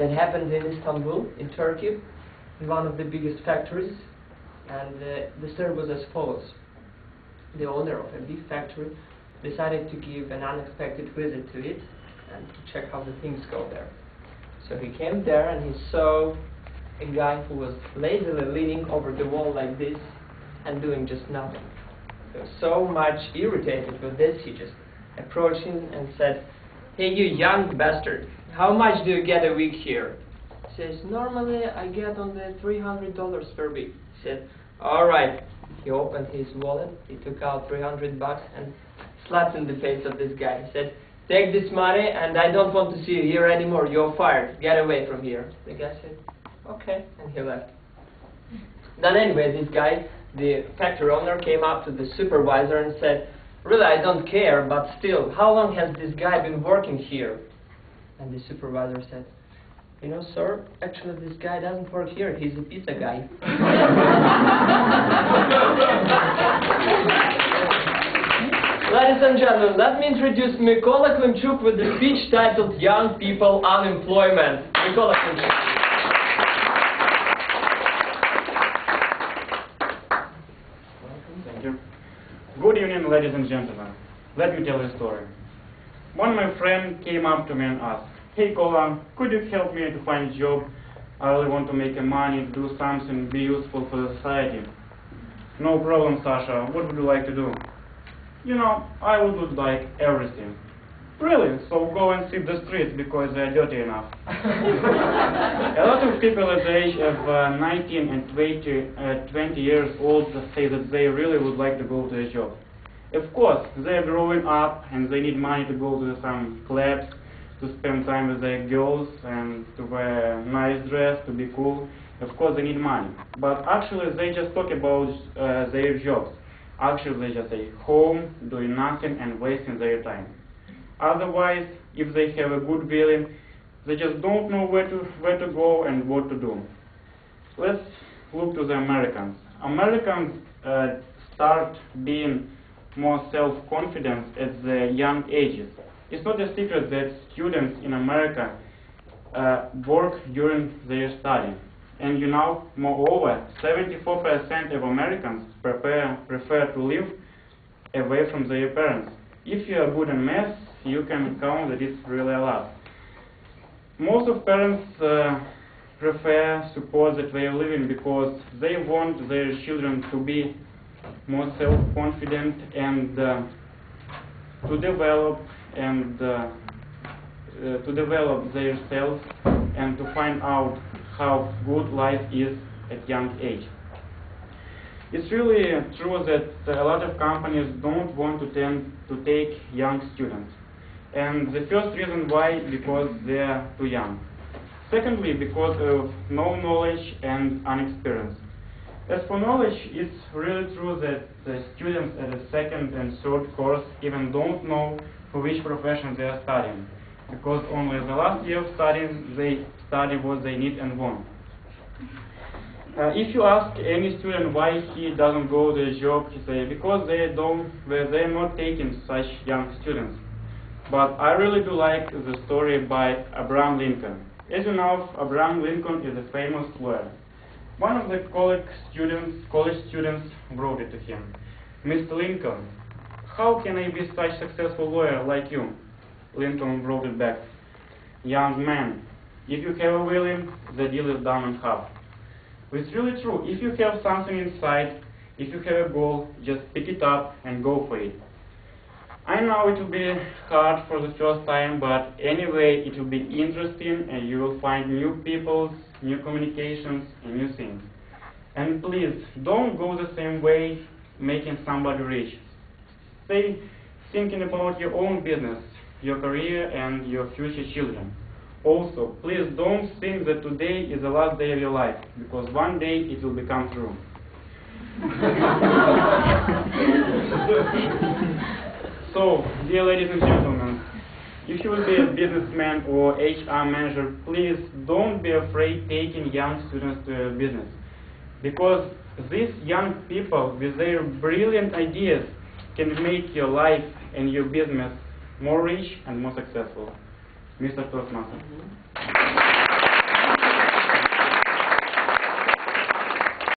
that happened in Istanbul, in Turkey, in one of the biggest factories. And the story was as follows. The owner of a big factory decided to give an unexpected visit to it and to check how the things go there. So he came there and he saw a guy who was lazily leaning over the wall like this and doing just nothing. He was so much irritated with this, he just approached him and said, "Hey, you young bastard, how much do you get a week here?" He says, "Normally I get on the $300 per week." He said, "All right." He opened his wallet, he took out $300 and slapped in the face of this guy. He said, "Take this money and I don't want to see you here anymore, you're fired, get away from here." The guy said, "Okay," and he left. Then anyway, this guy, the factory owner, came up to the supervisor and said, "Really, I don't care, but still, how long has this guy been working here?" And the supervisor said, "You know, sir, actually this guy doesn't work here, he's a pizza guy." Ladies and gentlemen, let me introduce Mykola Klimchuk with the speech titled Young People Unemployment. Mykola Klimchuk. Thank you. Good evening, ladies and gentlemen. Let me tell you a story. One of my friends came up to me and asked, "Hey Kola, could you help me to find a job? I really want to make money, do something, be useful for the society." "No problem, Sasha. What would you like to do?" "You know, I would like everything." "Really? So go and sweep the streets because they're dirty enough." A lot of people at the age of 19 and 20 years old say that they really would like to go to a job. Of course, they're growing up and they need money to go to some clubs, to spend time with their girls and to wear a nice dress, to be cool. Of course they need money. But actually they just talk about their jobs. Actually they just stay home, doing nothing and wasting their time. Otherwise, if they have a good feeling, they just don't know where to go and what to do. Let's look to the Americans. Americans start being more self-confident at the young ages. It's not a secret that students in America work during their study. And you know, moreover, 74% of Americans prefer to live away from their parents. If you are good in math, you can count that it's really a lot. Most of parents support that way of living because they want their children to be more self-confident and to develop themselves and to find out how good life is at young age. It's really true that a lot of companies don't want to take young students. And the first reason why, because they're too young. Secondly, because of no knowledge and inexperience. As for knowledge, it's really true that the students at the second and third course even don't know for which profession they are studying, because only the last year of studying they study what they need and want. If you ask any student why he doesn't go to a job, he say because they're not taking such young students. But I really do like the story by Abraham Lincoln. As you know, Abraham Lincoln is a famous lawyer. One of the college students wrote it to him. "Mr. Lincoln, how can I be such a successful lawyer like you?" Lincoln wrote it back, "Young man, if you have a willing, the deal is done in half." It's really true. If you have something inside, if you have a goal, just pick it up and go for it. I know it will be hard for the first time, but anyway, it will be interesting and you will find new people, new communications, and new things. And please, don't go the same way making somebody rich. Stay thinking about your own business, your career, and your future children. Also, please don't think that today is the last day of your life, because one day it will become true. So, dear ladies and gentlemen, if you will be a businessman or HR manager, please don't be afraid taking young students to your business. Because these young people with their brilliant ideas can make your life and your business more rich and more successful. Mr. Toastmaster.